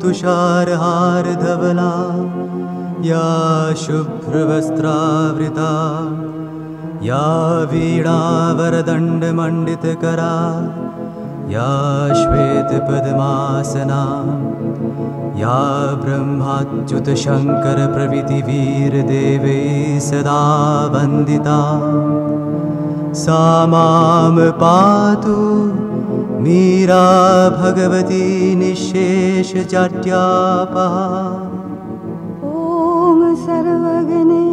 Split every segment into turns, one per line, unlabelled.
तुषारहारधवला या शुभ्रवस्त्रावृता या वीणावरदण्डमण्डितकरा या श्वेतपद्मासना या ब्रह्माच्युतशङ्करप्रभृतिवीरदेवैः सदा वन्दिता सा मां पातु मीरा भगवती निःशेषजाड्यापहा।
ॐ सर्वगणे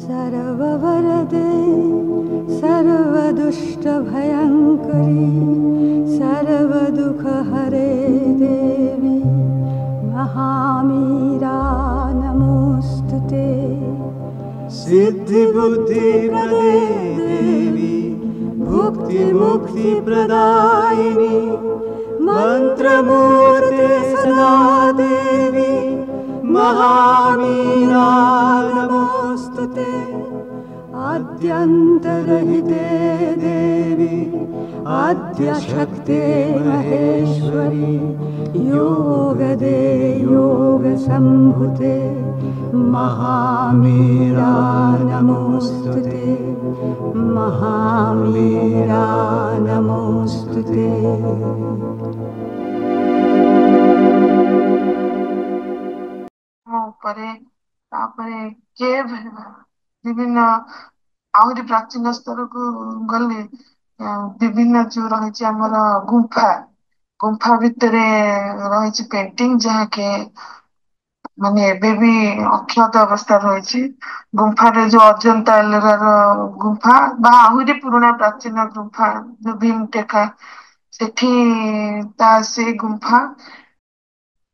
सर्ववरदे सर्वदुष्टभयङ्करी सर्वदुःखहरे देवी महामीरा नमोऽस्तुते।
सिद्धिबुद्धिप्रदे देवी भुक्तिमुक्तिप्रदायिनी मन्त्रमूर्ते सदा देवी महामीरा नमोऽस्तुते।
आद्यन्तरहिते देवी आद्यशक्ते महेश्वरी योगदे योगसम्भुते महामीरा नमोऽस्तुते महामीरा नमोऽस्तुते।
କେଭ୍ ବିଭିନ୍ନ ଆହୁରି ପ୍ରାଚୀନ ସ୍ତରକୁ ଗଲେ ବିଭିନ୍ନ ଯୋଉ ରହିଛି ଆମର ଗୁମ୍ଫା ଭିତରେ ରହିଛି ପେଣ୍ଟିଂ ଯାହାକି ମାନେ ଏବେ ବି ଅକ୍ଷତ ଅବସ୍ଥାରେ ରହିଛି। ଗୁମ୍ଫାରେ ଯୋଉ ଅଜନ୍ତା ଏଲୋରାର ଗୁମ୍ଫା ବା ଆହୁରି ପୁରୁଣା ପ୍ରାଚୀନ ଗୁମ୍ଫା ଯୋଉ ଭୀମଟେକା ସେଠି ସେଇ ଗୁମ୍ଫା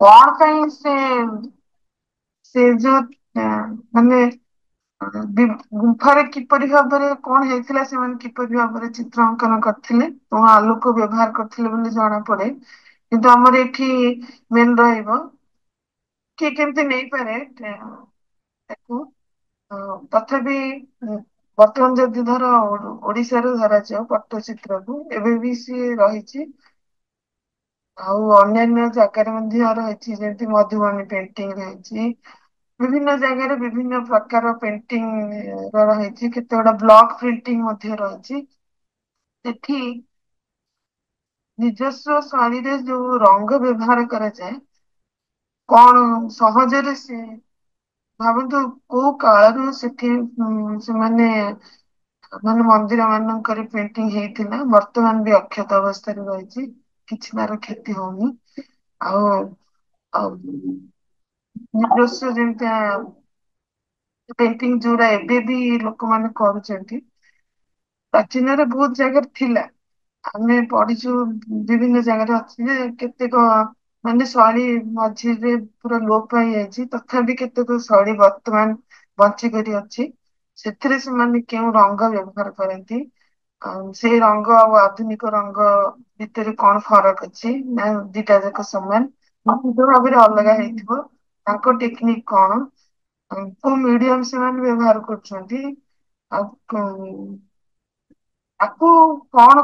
କଣ ପାଇଁ ସେ ଯୋଉ ମାନେ ଗୁମ୍ଫାରେ କିପରି ଭାବରେ କଣ ହେଇଥିଲା ସେମାନେ କିପରି ଭାବରେ ଚିତ୍ର ଅଙ୍କନ କରିଥିଲେ କଣ ଆଲୋକ ବ୍ୟବହାର କରିଥିଲେ ବୋଲି ଜଣା ପଡେ। କିନ୍ତୁ ଆମର ଏଠି ମେନ୍ ରହିବ କିଏ କେମିତି ନେଇପାରେ ତାକୁ ତଥାପି ବର୍ତ୍ତମାନ ଯଦି ଧର ଓଡିଶାର ଧରାଯାଉ ପଟ୍ଟଚିତ୍ରକୁ ଏବେ ବି ସିଏ ରହିଛି ଆଉ ଅନ୍ୟାନ୍ୟ ଜାଗାରେ ମଧ୍ୟ ରହିଛି ଯେମିତି ମଧୁବନୀ ପେଣ୍ଟିଂ ରହିଛି। ବିଭିନ୍ନ ଜାଗାରେ ବିଭିନ୍ନ ପ୍ରକାର ପେଣ୍ଟିଂ ରହିଛି କେତେ ଗୁଡା ବ୍ଲକ ପ୍ରିଣ୍ଟିଂ ମଧ୍ୟ ରହିଛି। ସେଠି ନିଜସ୍ୱ ଶୈଳୀରେ ଯୋଉ ରଙ୍ଗ ବ୍ୟବହାର କରାଯାଏ କଣ ସହଜରେ ସେ ଭାବନ୍ତୁ କୋଉ କାଳରୁ ସେଠି ସେମାନେ ମାନେ ମନ୍ଦିର ମାନଙ୍କରେ ପେଣ୍ଟିଂ ହେଇଥିଲା ବର୍ତ୍ତମାନ ବି ଅକ୍ଷତ ଅବସ୍ଥାରେ ରହିଛି କିଛି ତାର କ୍ଷତି ହଉନି। ଆଉ ନିଜସ୍ୱ ଯେମିତି ପେଣ୍ଟିଂ ଯୋଉଟା ଏବେ ବି ଲୋକମାନେ କରୁଛନ୍ତି ପ୍ରାଚୀନରେ ବହୁତ ଜାଗାରେ ଥିଲା ଆମେ ପଢିଛୁ ବିଭିନ୍ନ ଜାଗାରେ ଅଛି ଯେ କେତେକ ମାନେ ଶୈଳୀ ମଝିରେ ପୁରା ଲୋପ ପାଇଯାଇଛି ତଥାପି କେତେକ ଶୈଳୀ ବର୍ତ୍ତମାନ ବଞ୍ଚିକରି ଅଛି। ସେଥିରେ ସେମାନେ କେଉଁ ରଙ୍ଗ ବ୍ୟବହାର କରନ୍ତି ସେଇ ରଙ୍ଗ ଆଉ ଆଧୁନିକ ରଙ୍ଗ ଭିତରେ କଣ ଫରକ ଅଛି ନା ଦିଟା ଯାକ ସମାନ ନିଶ୍ଚିତ ଭାବରେ ଅଲଗା ହେଇଥିବ। ତାଙ୍କ ଟେକ୍ନିକ କଣ କୋଉ ମିଡିୟମ ସେମାନେ ବ୍ୟବହାର କରୁଛନ୍ତି ଆଉ ଆକୁ କଣ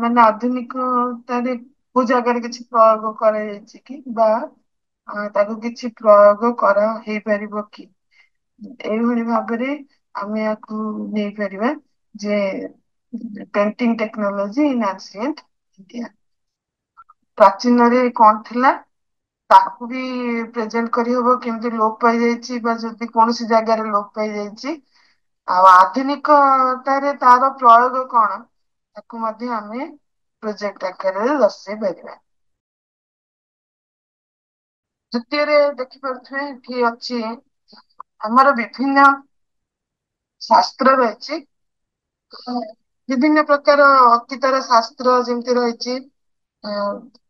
ମାନେ ଆଧୁନିକତାରେ କୋଉ ଜାଗାରେ କିଛି ପ୍ରୟୋଗ କରାଯାଇଛି କି ବା ତାକୁ କିଛି ପ୍ରୟୋଗ କରା ହେଇପାରିବ କି ଏଇଭଳି ଭାବରେ ଆମେ ୟାକୁ ନେଇପାରିବା ଯେ painting technology in ancient India. ପ୍ରାଚୀନରେ କଣ ଥିଲା ତାକୁ ବି ପ୍ରେଜେଣ୍ଟ କରିହବ କେମିତି ଲୋପ ପାଇଯାଇଛି ବା ଯଦି କୌଣସି ଜାଗାରେ ଲୋପ ପାଇଯାଇଛି ଆଉ ଆଧୁନିକତାରେ ତାର ପ୍ରୟୋଗ କଣ ତାକୁ ମଧ୍ୟ ଆମେ ପ୍ରୋଜେକ୍ଟ ଆକାରରେ ଦର୍ଶାଇ ପାରିବା। ଦ୍ୱିତୀୟରେ ଦେଖିପାରୁଥିବେ ଏଠି ଅଛି ଆମର ବିଭିନ୍ନ ଶାସ୍ତ୍ର ରହିଛି ବିଭିନ୍ନ ପ୍ରକାର ଅତୀତର ଶାସ୍ତ୍ର ଯେମିତି ରହିଛି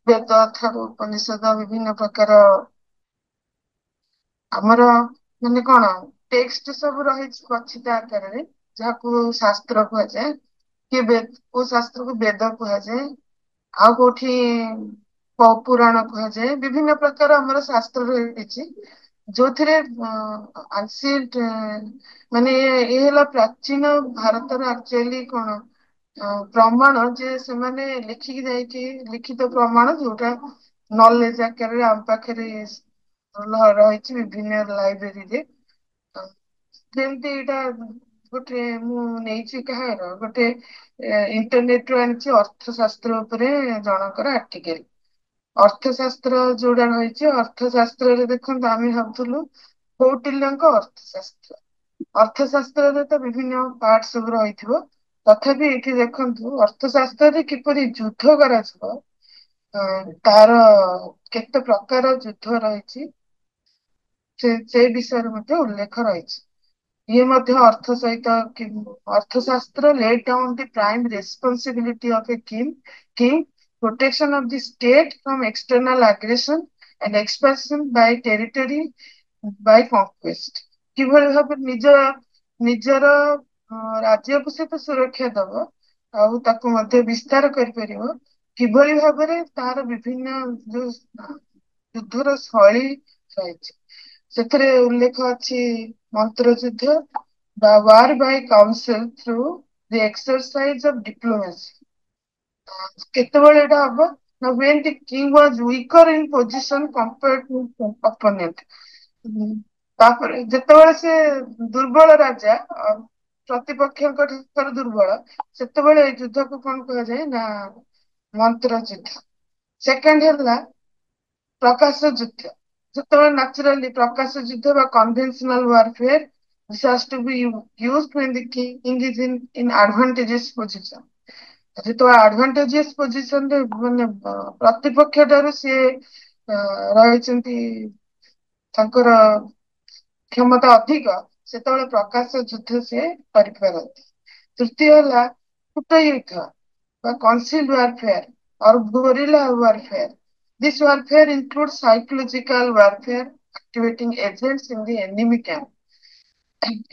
ବେଦ ଠାରୁ ଉପନିଷଦ ବିଭିନ୍ନ ପ୍ରକାର ଆମର ମାନେ କଣ ଟେକ୍ସଟ ସବୁ ରହିଛି ଗଚ୍ଛିତ ଆକାରରେ ଯାହାକୁ ଶାସ୍ତ୍ର କୁହାଯାଏ। କୋଉ ଶାସ୍ତ୍ରକୁ ବେଦ କୁହାଯାଏ ଆଉ କୋଉଠି ପୁରାଣ କୁହାଯାଏ ବିଭିନ୍ନ ପ୍ରକାର ଆମର ଶାସ୍ତ୍ର ରହିଛି ଯୋଉଥିରେ ମାନେ ଇଏ ହେଲା ପ୍ରାଚୀନ ଭାରତର ଆକ୍ଚୁଆଲି କଣ ପ୍ରମାଣ ଯେ ସେମାନେ ଲେଖିକି ଯାଇକି ଲିଖିତ ପ୍ରମାଣ ଯୋଉଟା ନଲେଜ ଆକାରରେ ଆମ ପାଖରେ ରହିଛି ବିଭିନ୍ନ ଲାଇବ୍ରେରୀରେ। ଯେମିତି ଏଇଟା ଗୋଟେ ମୁଁ ନେଇଛି କାହାର ଗୋଟେ ଇଣ୍ଟରନେଟରୁ ଆଣିଛି ଅର୍ଥଶାସ୍ତ୍ର ଉପରେ ଜଣଙ୍କର ଆର୍ଟିକେଲ। ଅର୍ଥଶାସ୍ତ୍ର ଯୋଉଟା ରହିଛି ଅର୍ଥଶାସ୍ତ୍ରରେ ଦେଖନ୍ତୁ ଆମେ ଭାବୁଥିଲୁ କୌଟିଲ୍ୟଙ୍କ ଅର୍ଥଶାସ୍ତ୍ର। ଅର୍ଥଶାସ୍ତ୍ରରେ ତ ବିଭିନ୍ନ ପାର୍ଟ ସବୁ ରହିଥିବ। ତଥାପି ଏଇଠି ଦେଖନ୍ତୁ ଅର୍ଥଶାସ୍ତ୍ରରେ କିପରି ଯୁଦ୍ଧ କରାଯିବ, ତାର କେତେ ପ୍ରକାର ଯୁଦ୍ଧ ରହିଛି ସେ ବିଷୟରେ ମଧ୍ୟ ଉଲ୍ଲେଖ ରହିଛି। ଇଏ ମଧ୍ୟ ଅର୍ଥ ସହିତ ଅର୍ଥଶାସ୍ତ୍ର laid down the prime responsibility of a king, protection of the state from external aggression and expansion by territory by conquest। କିଭଳି ଭାବରେ ନିଜର ରାଜ୍ୟକୁ ସେ ତ ସୁରକ୍ଷା ଦବ, ଆଉ ତାକୁ ମଧ୍ୟ ବିସ୍ତାର କରିପାରିବ। କିଭଳି ଭାବରେ ତାର ବିଭିନ୍ନ ଯୋଉ ଯୁଦ୍ଧର ଶୈଳୀ ରହିଛି ସେଥିରେ ଉଲ୍ଲେଖ ଅଛି ମନ୍ତ୍ର ଯୁଦ୍ଧ ବା war by council through the exercise of diplomacy। କେତେବେଳେ ଏଇଟା ହବ ନା when the king was weaker in position compared to opponent। ତାପରେ ଯେତେବେଳେ ସେ ଦୁର୍ବଳ ରାଜା ପ୍ରତିପକ୍ଷଙ୍କ ଠାରୁ ଦୁର୍ବଳ, ସେତେବେଳେ ଏଇ ଯୁଦ୍ଧକୁ କଣ କୁହାଯାଏ ନା ମନ୍ତ୍ର ଯୁଦ୍ଧ। ସେକେଣ୍ଡ ହେଲା ପ୍ରକାଶ ଯୁଦ୍ଧ। ଯେତେବେଳେ ନ୍ୟାଚୁରାଲି ପ୍ରକାଶ ଯୁଦ୍ଧ ବା କନଭେନସନାଲ warfare, this has to be used when the king is in advantageous position। ଯେତେବେଳେ ଆଡଭାଣ୍ଟେଜିୟସ ପୋଜିସନରେ ମାନେ ପ୍ରତିପକ୍ଷ ଠାରୁ ସିଏ ରହିଛନ୍ତି, ତାଙ୍କର କ୍ଷମତା ଅଧିକ, ସେତେବେଳେ ପ୍ରକାଶ ଯୁଦ୍ଧ ସିଏ କରିପାରନ୍ତି। ତୃତୀୟ ହେଲା କୂଟ ଯୁଦ୍ଧ ବା କନସିଲ୍ଡ warfare or guerrilla warfare। This warfare includes psychological warfare, activating agents in the enemy camp।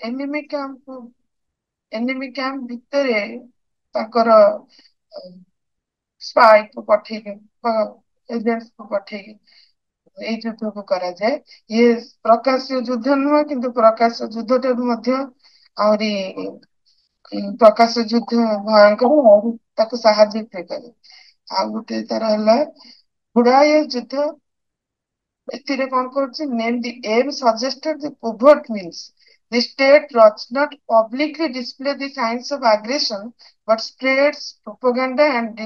enemy camp enemy camp ଭିତରେ ତାଙ୍କର ସ୍ପାଇକୁ ପଠେଇକି ଏଜେଣ୍ଟକୁ ପଠେଇକି ଏଇ ଯୁଦ୍ଧକୁ କରାଯାଏ। ଇଏ ପ୍ରକାଶ୍ୟ ଯୁଦ୍ଧ ନୁହଁ, କିନ୍ତୁ ପ୍ରକାଶ୍ୟ ଯୁଦ୍ଧଠାରୁ ମଧ୍ୟ ଆହୁରି ପ୍ରକାଶ୍ୟ ଯୁଦ୍ଧ ଭୟଙ୍କର, ଆହୁରି ତାକୁ ସାହାଯ୍ୟ କରେ। ଆଉ ଗୋଟେ ତାର ହେଲା ଘୋଡାଏ ଯୁଦ୍ଧ। ଏଥିରେ କଣ କରୁଛି name the M suggested the covert means the state does not publicly display the signs of aggression but spreads propaganda and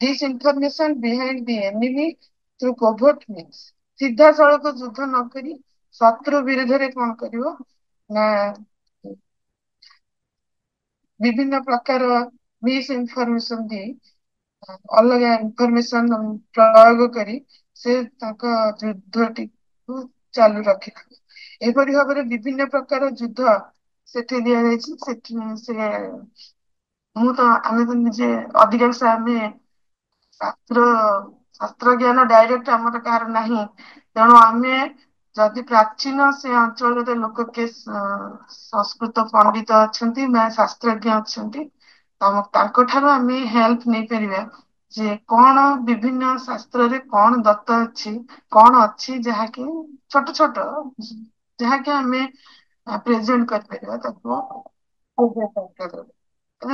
disinformation behind the enemy through covert means। ସିଧାସଳଖ ଯୁଦ୍ଧ ନକରି ଶତ୍ରୁ ବିରୁଦ୍ଧରେ କଣ କରିବ ନା ବିଭିନ୍ନ ପ୍ରକାର ମିସ୍ ଇନଫର୍ମେସନ ଦେଇ ଅଲଗା ଇନଫର୍ମେସନ ପ୍ରୟୋଗ କରି ସେ ତାଙ୍କ ଯୁଦ୍ଧଟିକୁ ଚାଲୁ ରଖିଥିଲେ। ଏପରି ଭାବରେ ବିଭିନ୍ନ ପ୍ରକାର ଯୁଦ୍ଧ ସେଠି ଦିଆଯାଇଛି। ସେଠି ଆମେ ତ ନିଜେ ଅଧିକାଂଶ ଆମେ ଶାସ୍ତ୍ର ଶାସ୍ତ୍ର ଜ୍ଞାନ ଡାଇରେକ୍ଟ ଆମର କାହାର ନାହିଁ, ତେଣୁ ଆମେ ଯଦି ପ୍ରାଚୀନ ସେ ଅଞ୍ଚଳରେ ଲୋକ କିଏ ସଂସ୍କୃତ ପଣ୍ଡିତ ଅଛନ୍ତି ବା ଶାସ୍ତ୍ରଜ୍ଞ ଅଛନ୍ତି, ତାଙ୍କ ଠାରୁ ଆମେ ହେଲ୍ପ ନେଇପାରିବା ଯେ କଣ ବିଭିନ୍ନ ଶାସ୍ତ୍ରରେ କଣ ଦତ୍ତ ଅଛି, କଣ ଅଛି ଯାହାକି ଛୋଟ ଛୋଟ ଯାହାକି ଆମେ ପ୍ରେଜେଣ୍ଟ କରିପାରିବା ତାକୁ।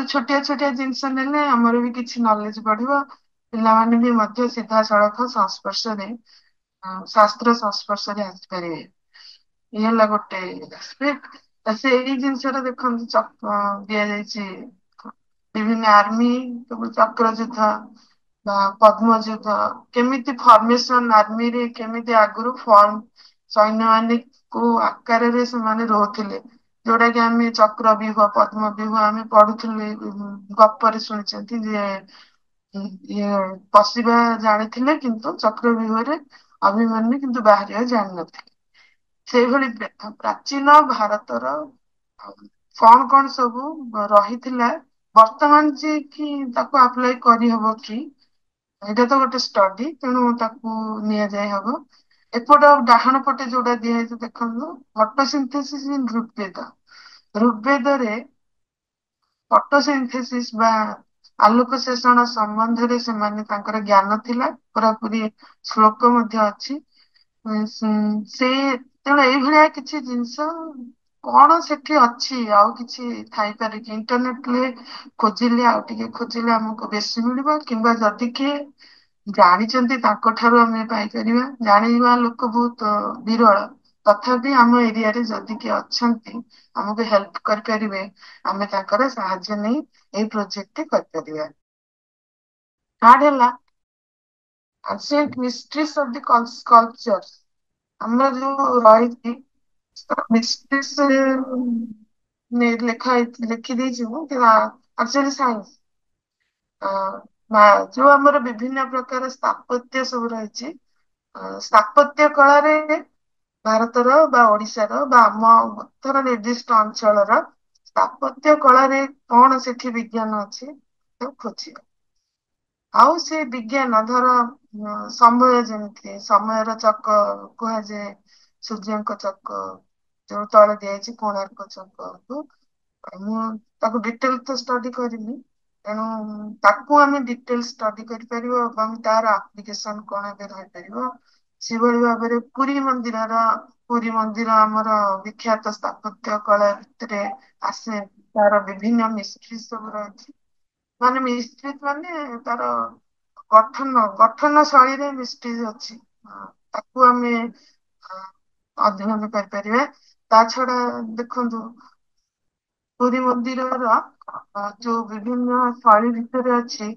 ଛୋଟିଆ ଛୋଟିଆ ଜିନିଷ ନେଲେ ଆମର ବି କିଛି ନଲେଜ ବଢିବ, ପିଲାମାନେ ବି ମଧ୍ୟ ସିଧାସଳଖ ସଂସ୍ପର୍ଶରେ ଶାସ୍ତ୍ର ସଂସ୍ପର୍ଶରେ ଆସିପାରିବେ। ଇଏ ହେଲା ଗୋଟେ ଆସ୍ପେକ୍ଟ। ସେ ଏଇ ଜିନିଷଟା ଦେଖନ୍ତୁ ଦିଆଯାଇଛି ବିଭିନ୍ନ ଆର୍ମି ଚକ୍ର ଯୁଦ୍ଧ ବା ପଦ୍ମ ଯୁଦ୍ଧ, କେମିତି ଫର୍ମେସନ ଆର୍ମିରେ କେମିତି ଆଗରୁ ଫର୍ମ ସୈନ୍ୟମାନେ କୋଉ ଆକାରରେ ସେମାନେ ରହୁଥିଲେ, ଯୋଉଟା କି ଆମେ ଚକ୍ର ବ୍ୟୁହ ପଦ୍ମ ବ୍ୟୁହ ଆମେ ପଢୁଥିଲେ ଗପରେ ଶୁଣିଛନ୍ତି ଯେ ଇଏ ପଶିବା ଜାଣିଥିଲେ କିନ୍ତୁ ଚକ୍ରବ୍ୟୁହରେ ଅଭିମନ୍ୟୁ କିନ୍ତୁ ବାହାରିବା ଜାଣିନଥିଲେ। ସେଇଭଳି ପ୍ରାଚୀନ ଭାରତର କଣ କଣ ସବୁ ରହିଥିଲା, ବର୍ତ୍ତମାନ ଯେ କି ତାକୁ ଆପ୍ଲାଏ କରିହବ କି, ଏଇଟା ତ ଗୋଟେ ଷ୍ଟଡି, ତେଣୁ ତାକୁ ନିଆଯାଇ ହବ। ଏପଟ ଡାହାଣ ପଟେ ଯୋଉଟା ଦିଆହେଇଛି ଦେଖନ୍ତୁ ଫଟୋସିନ୍ଥେସିସ୍ ଇନ୍ ଋଗ୍ବେଦ। ଋଗ୍ବେଦରେ ଫଟୋସିନ୍ଥେସିସ୍ ବା ଆଲୋକ ଶୋଷଣ ସମ୍ବନ୍ଧରେ ସେମାନେ ତାଙ୍କର ଜ୍ଞାନ ଥିଲା, ପୁରାପୁରି ଶ୍ଲୋକ ମଧ୍ୟ ଅଛି। ସେ ତେଣୁ ଏଇଭଳିଆ କିଛି ଜିନିଷ କଣ ସେଠି ଅଛି, ଆଉ କିଛି ଥାଇପାରେ କି, ଇଣ୍ଟରନେଟରେ ଖୋଜିଲେ ଆଉ ଟିକେ ଖୋଜିଲେ ଆମକୁ ବେଶୀ ମିଳିବ, କିମ୍ବା ଯଦି କିଏ ଜାଣିଛନ୍ତି ତାଙ୍କ ଠାରୁ ଆମେ ପାଇପାରିବା। ଜାଣିବା ଲୋକ ବହୁତ ବିରଳ। ତଥାପି ଆମ ଏରିଆରେ ଯଦି କିଏ ଅଛନ୍ତି ଆମକୁ ହେଲ୍ପ କରିପାରିବେ, ଆମେ ତାଙ୍କର ସାହାଯ୍ୟ ନେଇ ଏଇ ପ୍ରୋଜେକ୍ଟ କରିପାରିବା। ଥାର୍ଡ ହେଲା ancient mysteries of the sculptures। ଆମର ଯୋଉ ରହିଛି ମିଷ୍ଟ୍ରିସ୍ ଲେଖିଦେଇଛି ମୁଁ ଆକ୍ଚୁଆଲି ସାଇନ୍ସ ଯୋଉ ଆମର ବିଭିନ୍ନ ପ୍ରକାର ସ୍ଥାପତ୍ୟ ସବୁ ରହିଛି, ସ୍ଥାପତ୍ୟ କଳାରେ ଭାରତର ବା ଓଡିଶାର ବା ଆମ ଧର ନିର୍ଦ୍ଦିଷ୍ଟ ଅଞ୍ଚଳର ସ୍ଥାପତ୍ୟ କଳାରେ କଣ ସେଠି ବିଜ୍ଞାନ ଅଛି ତାକୁ ଖୋଜିବା। ଆଉ ସେ ବିଜ୍ଞାନ ଧର ସମୟ, ଯେମିତି ସମୟର ଚକ କୁହାଯାଏ, ସୂର୍ଯ୍ୟଙ୍କ ଚକ ଯୋଉ ତଳେ ଦିଆଯାଇଛି କୋଣାର୍କ ଚକକୁ, ମୁଁ ତାକୁ ଡିଟେଲ ତ ଷ୍ଟଡି କରିନି, ତେଣୁ ତାକୁ ଆମେ ଡିଟେଲ ଷ୍ଟଡି କରିପାରିବ ଏବଂ ତାର ଆପ୍ଲିକେସନ କଣ ଏବେ ରହିପାରିବ। ସେଭଳି ଭାବରେ ପୁରୀ ମନ୍ଦିର ଆମର ବିଖ୍ୟାତ ସ୍ଥାପତ୍ୟ କଳା ଭିତରେ ଆସେ। ତାର ବିଭିନ୍ନ ମିସ୍ତ୍ରୀ ସବୁ ରହିଛି, ମାନେ ମିସ୍ତ୍ରୀ ମାନେ ତାର ଗଠନ ଶୈଳୀରେ ମିସ୍ତ୍ରୀ ଅଛି। ତାକୁ ଆମେ ଅଧ୍ୟୟନ କରିପାରିବା। ତା ଛଡା ଦେଖନ୍ତୁ, ପୁରୀ ମନ୍ଦିରର ଯୋଉ ବିଭିନ୍ନ ଶୈଳୀ ଭିତରେ ଅଛି,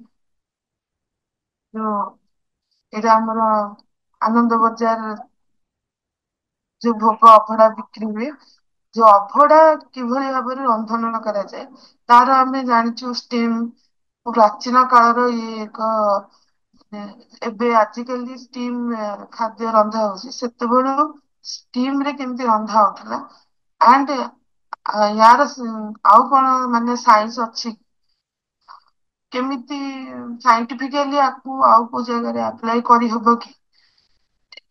ଯୋଉ ଏଇଟା ଆମର ଆନନ୍ଦ ବଜାର ଯୋଉ ଭୋଗ ଅଭଡା ବିକ୍ରି ହୁଏ, ଯୋଉ ଅଭଡା କିଭଳି ଭାବରେ ରନ୍ଧନ କରାଯାଏ ତାର ଆମେ ଜାଣିଛୁ ଷ୍ଟିମ୍। ପ୍ରାଚୀନ କାଳର ଇଏ ଏକ ଏବେ ଆଜିକାଲି ଷ୍ଟିମ୍ ଖାଦ୍ୟ ରନ୍ଧା ହଉଛି, ସେତେବେଳୁ ଷ୍ଟିମ୍ ରେ କେମିତି ରନ୍ଧା ହଉଥିଲା। ଆଣ୍ଡ ୟାର ଆଉ କଣ ମାନେ ସାଇନ୍ସ ଅଛି, କେମିତି ସାଇଣ୍ଟିଫିକାଲି ଆକୁ ଆଉ କୋଉ ଜାଗାରେ ଆପ୍ଲାଇ କରିହବ କି,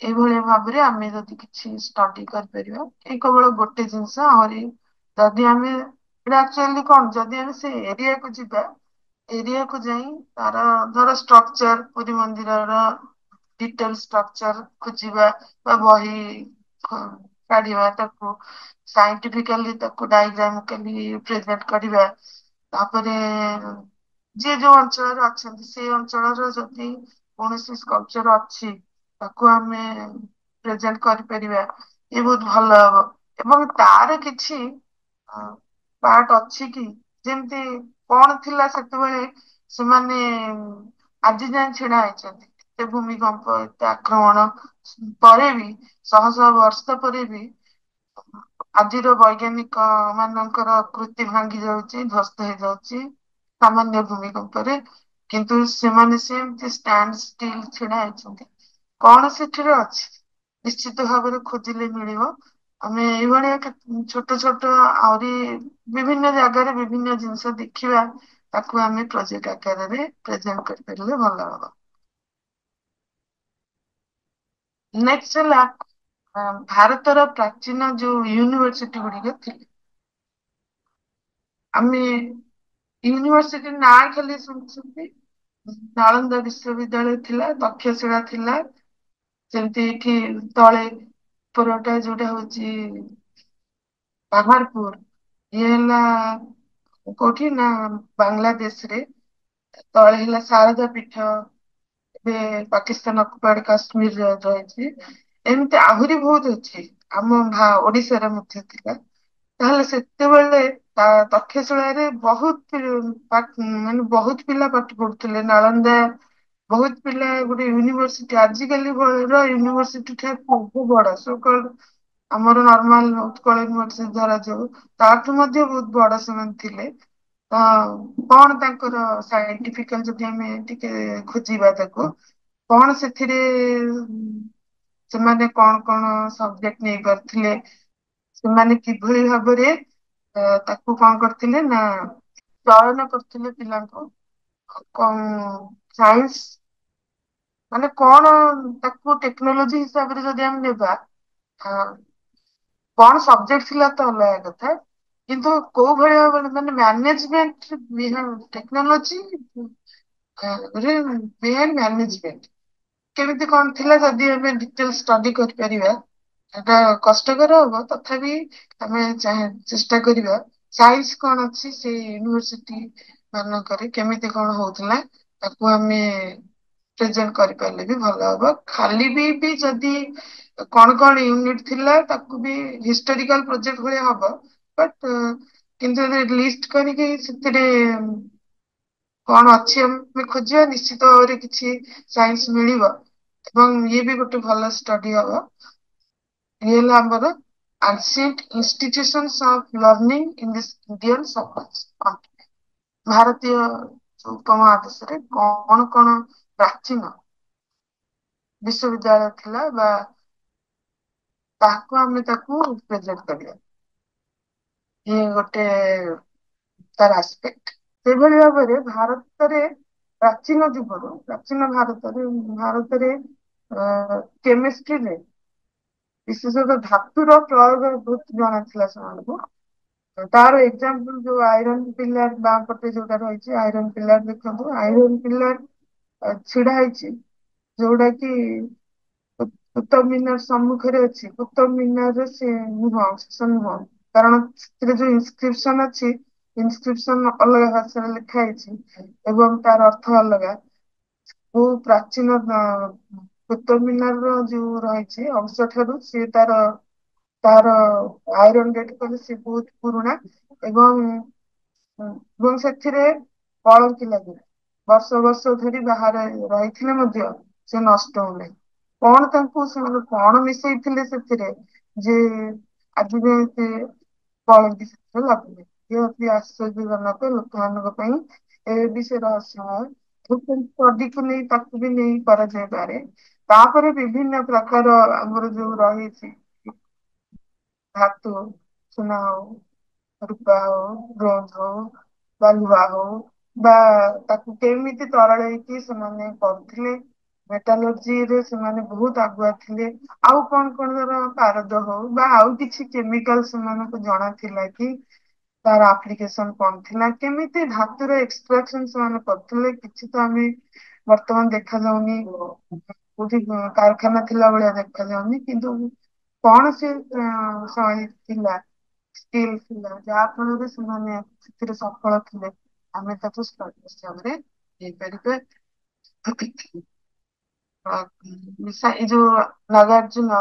ଏଇଭଳିଆ ଭାବରେ ଆମେ ଯଦି କିଛି ଷ୍ଟଡି କରିପାରିବା। ଏଇ କେବଳ ଗୋଟେ ଜିନିଷ, ଆହୁରି ଯଦି ଆମେ ଏଇଟା ଆକ୍ଚୁଆଲି କଣ, ଯଦି ଆମେ ସେ ଏରିଆକୁ ଯିବା, ଏରିଆକୁ ଯାଇ ତାର ଧର ଷ୍ଟ୍ରକ୍ଚର, ପୁରୀ ମନ୍ଦିରର ଡିଟେଲ ଷ୍ଟ୍ରକ୍ଚର ଖୋଜିବା ବା ବହି କାଢିବା, ତାକୁ ସାଇଣ୍ଟିଫିକାଲି ତାକୁ ଡାଇଗ୍ରାମ ପ୍ରେଜେଣ୍ଟ କରିବା। ତାପରେ ଯିଏ ଯୋଉ ଅଞ୍ଚଳରେ ଅଛନ୍ତି ସେଇ ଅଞ୍ଚଳର ଯଦି କୌଣସି ସ୍କଲ୍ପଚର ଅଛି ତାକୁ ଆମେ ପ୍ରେଜେଣ୍ଟ କରିପାରିବା, ଏ ବହୁତ ଭଲ ହବ। ଏବଂ ତାର କିଛି ପାର୍ଟ ଅଛି କି, ଯେମିତି କଣ ଥିଲା ସେତେବେଳେ, ସେମାନେ ଆଜି ଯାଏ ଛିଡା ହେଇଛନ୍ତି, ଏତେ ଭୂମିକମ୍ପ ଏତେ ଆକ୍ରମଣ ପରେ ବି, ଶହ ଶହ ବର୍ଷ ପରେ ବି ଆଜିର ବୈଜ୍ଞାନିକ ମାନଙ୍କର କୃତି ଭାଙ୍ଗି ଯାଉଛି, ଧ୍ୱସ୍ତ ହେଇଯାଉଛି ସାମାନ୍ୟ ଭୂମିକମ୍ପରେ, କିନ୍ତୁ ସେମାନେ ସେମିତି ଷ୍ଟାଣ୍ଡ ଷ୍ଟିଲ୍ ଛିଡା ହେଇଛନ୍ତି। କଣ ସେଠିରେ ଅଛି, ନିଶ୍ଚିତ ଭାବରେ ଖୋଜିଲେ ମିଳିବ। ଆମେ ଏଇଭଳିଆ ଛୋଟ ଛୋଟ ଆହୁରି ବିଭିନ୍ନ ଜାଗାରେ ବିଭିନ୍ନ ଜିନିଷ ଦେଖିବା, ତାକୁ ଆମେ ପ୍ରୋଜେକ୍ଟ ଆକାରରେ ପ୍ରେଜେଣ୍ଟ କରିପାରିଲେ ଭଲ ହବ। ନେକ୍ସଟ ହେଲା ଭାରତର ପ୍ରାଚୀନ ଯୋଉ ୟୁନିଭରସିଟି ଗୁଡିକ ଥିଲା, ଆମେ ୟୁନିଭରସିଟି ନାଁ ଖାଲି ଶୁଣିଛନ୍ତି। ନାଳନ୍ଦା ବିଶ୍ୱବିଦ୍ୟାଳୟ ଥିଲା, ତକ୍ଷଶିଳା ଥିଲା, ସେମିତି ଏଠି ତଳେ ଉପରଟା ଯୋଉଟା ହଉଛି ପାହାଡପୁର, ଇଏ ହେଲା କୋଉଠି ନା ବାଂଲାଦେଶରେ। ତଳେ ହେଲା ଶାରଦା ପୀଠ, ଏବେ ପାକିସ୍ତାନ ଅକୁପାଏଡ କାଶ୍ମୀରରେ ରହିଛି। ଏମିତି ଆହୁରି ବହୁତ ଅଛି, ଆମ ଓଡିଶାରେ ମଧ୍ୟ ଥିଲା। ତାହେଲେ ସେତେବେଳେ ତକ୍ଷଶିଳାରେ ମାନେ ବହୁତ ପିଲା ପାଠ ପଢୁଥିଲେ। ନାଳନ୍ଦା ବହୁତ ପିଲା, ଗୋଟେ ୟୁନିଭରସିଟି ଆଜିକାଲି ର ୟୁନିଭରସିଟି ଠାରୁ ବହୁତ ବଡ, ଆମର ନର୍ମାଲ ଉତ୍କଳ ୟୁନିଭରସିଟି ଧରାଯାଉ, ତାଠୁ ମଧ୍ୟ ବହୁତ ବଡ ସେମାନେ ଥିଲେ। ତ କଣ ତାଙ୍କର ସାଇଣ୍ଟିଫିକାଲ ଯଦି ଆମେ ଟିକେ ଖୋଜିବା ତାକୁ, କଣ ସେଥିରେ ସେମାନେ କଣ କଣ ସବଜେକ୍ଟ ନେଇ ପାରୁଥିଲେ, ସେମାନେ କିଭଳି ଭାବରେ ତାକୁ କଣ କରିଥିଲେ ନା ଚୟନ କରୁଥିଲେ ପିଲାଙ୍କୁ, କଣ ସାଇନ୍ସ ମାନେ କଣ, ତାକୁ ଟେକ୍ନୋଲୋଜି ହିସାବରେ ଯଦି ଆମେ ନେବା, କଣ ସବଜେକ୍ଟ ଥିଲା ତ ଅଲଗା କଥା, କିନ୍ତୁ କୋଉ ଭଳିଆ ଭାବରେ ମାନେ ମ୍ୟାନେଜମେଣ୍ଟ ଟେକ୍ନୋଲୋଜି ମ୍ୟାନେଜମେଣ୍ଟ କେମିତି କଣ ଥିଲା, ଯଦି ଆମେ ଡିଟେଲ ଷ୍ଟଡି କରିପାରିବା। ଏଟା କଷ୍ଟକର ହବ, ତଥାପି ଆମେ ଚେଷ୍ଟା କରିବା। ସାଇନ୍ସ କଣ ଅଛି ସେଇ ୟୁନିଭରସିଟି ମାନଙ୍କରେ, କେମିତି କଣ ହଉଥିଲା, ତାକୁ ଆମେ ପ୍ରେଜେଣ୍ଟ କରିପାରିଲେ ବି ଭଲ ହବ। ଖାଲି ବି ଯଦି କଣ ୟୁନିଟ୍ ଥିଲା ତାକୁ ବି ହିଷ୍ଟୋରିକାଲ ପ୍ରୋଜେକ୍ଟ ଭଳିଆ ହବ, ବଟ୍ କିନ୍ତୁ ଯଦି ଲିଷ୍ଟ କରିକି ସେଥିରେ କଣ ଅଛି ଆମେ ଖୋଜିବା, ନିଶ୍ଚିତ ଭାବରେ କିଛି ସାଇନ୍ସ ମିଳିବ ଏବଂ ଇଏ ବି ଗୋଟେ ଭଲ ଷ୍ଟଡି ହବ। ଇଏ ହେଲା ଆମର ancient institutions of learning in this Indian subcontinent, ଭାରତୀୟ ଉପମହାଦେଶରେ କଣ କଣ ପ୍ରାଚୀନ ବିଶ୍ୱବିଦ୍ୟାଳୟ ଥିଲା ବା ତାହାକୁ ଆମେ ତାକୁ ପ୍ରେଜେଣ୍ଟ କରିବା, ଇଏ ଗୋଟେ ତାର ଆସ୍ପେକ୍ଟ। ସେଭଳି ଭାବରେ ଭାରତରେ ପ୍ରାଚୀନ ଭାରତରେ କେମିଷ୍ଟ୍ରିରେ ବିଶେଷତଃ ଧାତୁର ପ୍ରୟୋଗ ବହୁତ ଜଣା ଥିଲା ସେମାନଙ୍କୁ। ତାର ଏକ୍ସାମ୍ପଲ ଯୋଉ ଆଇରନ୍ ପିଲାର ବାଁ ପଟେ ଯୋଉଟା ରହିଛି ଆଇରନ୍ ପିଲାର, ଦେଖନ୍ତୁ ଆଇରନ୍ ପିଲାର ଛିଡା ହେଇଛି ଯୋଉଟା କି କୁତବ ମିନାର ସମ୍ମୁଖରେ ଅଛି। କୁତବ ମିନାର ସେ ନୁହଁ, କାରଣ ସେଥିରେ ଯୋଉ ଇନସ୍କ୍ରିପସନ ଅଛି, ଇନସ୍କ୍ରିପସନ ଅଲଗା ଭାଷାରେ ଲେଖା ହେଇଛି ଏବଂ ତାର ଅର୍ଥ ଅଲଗା। ବହୁ ପ୍ରାଚୀନ କୁତବ ମିନାର ର ଯୋଉ ରହିଛି ଅଂଶ ଠାରୁ ସିଏ ତାର ଆଇରନ୍ ଡେଟ୍ କଲେ ସିଏ ବହୁତ ପୁରୁଣା ଏବଂ ସେଥିରେ କଳଙ୍କି ଲାଗେ, ବର୍ଷ ବର୍ଷ ଧରି ବାହାରେ ରହିଥିଲେ ମଧ୍ୟ ସେ ନଷ୍ଟ ହଉନାହିଁ। କଣ ସେମାନେ କଣ ମିଶେଇଥିଲେ ସେଥିରେ ଯେ ଆଜି ଯାଏ ସେ କଳଙ୍କି ସେଥିରେ ଲାଗୁନି। ଇଏ ଅତି ଆଶ୍ଚର୍ଯ୍ୟଜନକ ଲୋକମାନଙ୍କ ପାଇଁ, ଏ ବି ସେ ରହସ୍ୟମୟ। ଷ୍ଟଡିକୁ ନେଇ ତାକୁ ବି ନେଇ କରାଯାଇପାରେ। ତାପରେ ବିଭିନ୍ନ ପ୍ରକାର ଆମର ଯୋଉ ରହିଛି ଧାତୁ, ସୁନା ହଉ, ରୂପା ହଉ, ବ୍ରୋଞ୍ଜ ହଉ ବା ଲୁହା ହଉ ବା ତାକୁ କେମିତି ତରଳେଇକି ସେମାନେ କରୁଥିଲେ, ମେଟାଲୋଜିରେ ସେମାନେ ବହୁତ ଆଗୁଆ ଥିଲେ। ଆଉ କଣ ଧର ପାରଦ ହଉ ବା ଆଉ କିଛି କେମିକାଲ ସେମାନଙ୍କୁ ଜଣା ଥିଲା କି ତାର ଆପ୍ଲିକେସନ କଣ ଥିଲା, କେମିତି ଧାତୁର ଏକ୍ସଟ୍ରାକ୍ସନ ସେମାନେ କରୁଥିଲେ, କିଛି ତ ଆମେ ବର୍ତ୍ତମାନ ଦେଖାଯାଉନି, କୋଉଠି କାରଖାନା ଥିଲା ଭଳିଆ ଦେଖାଯାଉନି, କିନ୍ତୁ କଣ ସେ ଶୈଳୀ ଥିଲା, ସ୍କିଲ୍ ଥିଲା, ଯାହା ଫଳରେ ସେମାନେ ସେଥିରେ ସଫଳ ଥିଲେ, ଆମେ ତାକୁ ହିସାବରେ ଦେଇପାରିବା। ଏଇ ଯୋଉ ନାଗାର୍ଜୁନ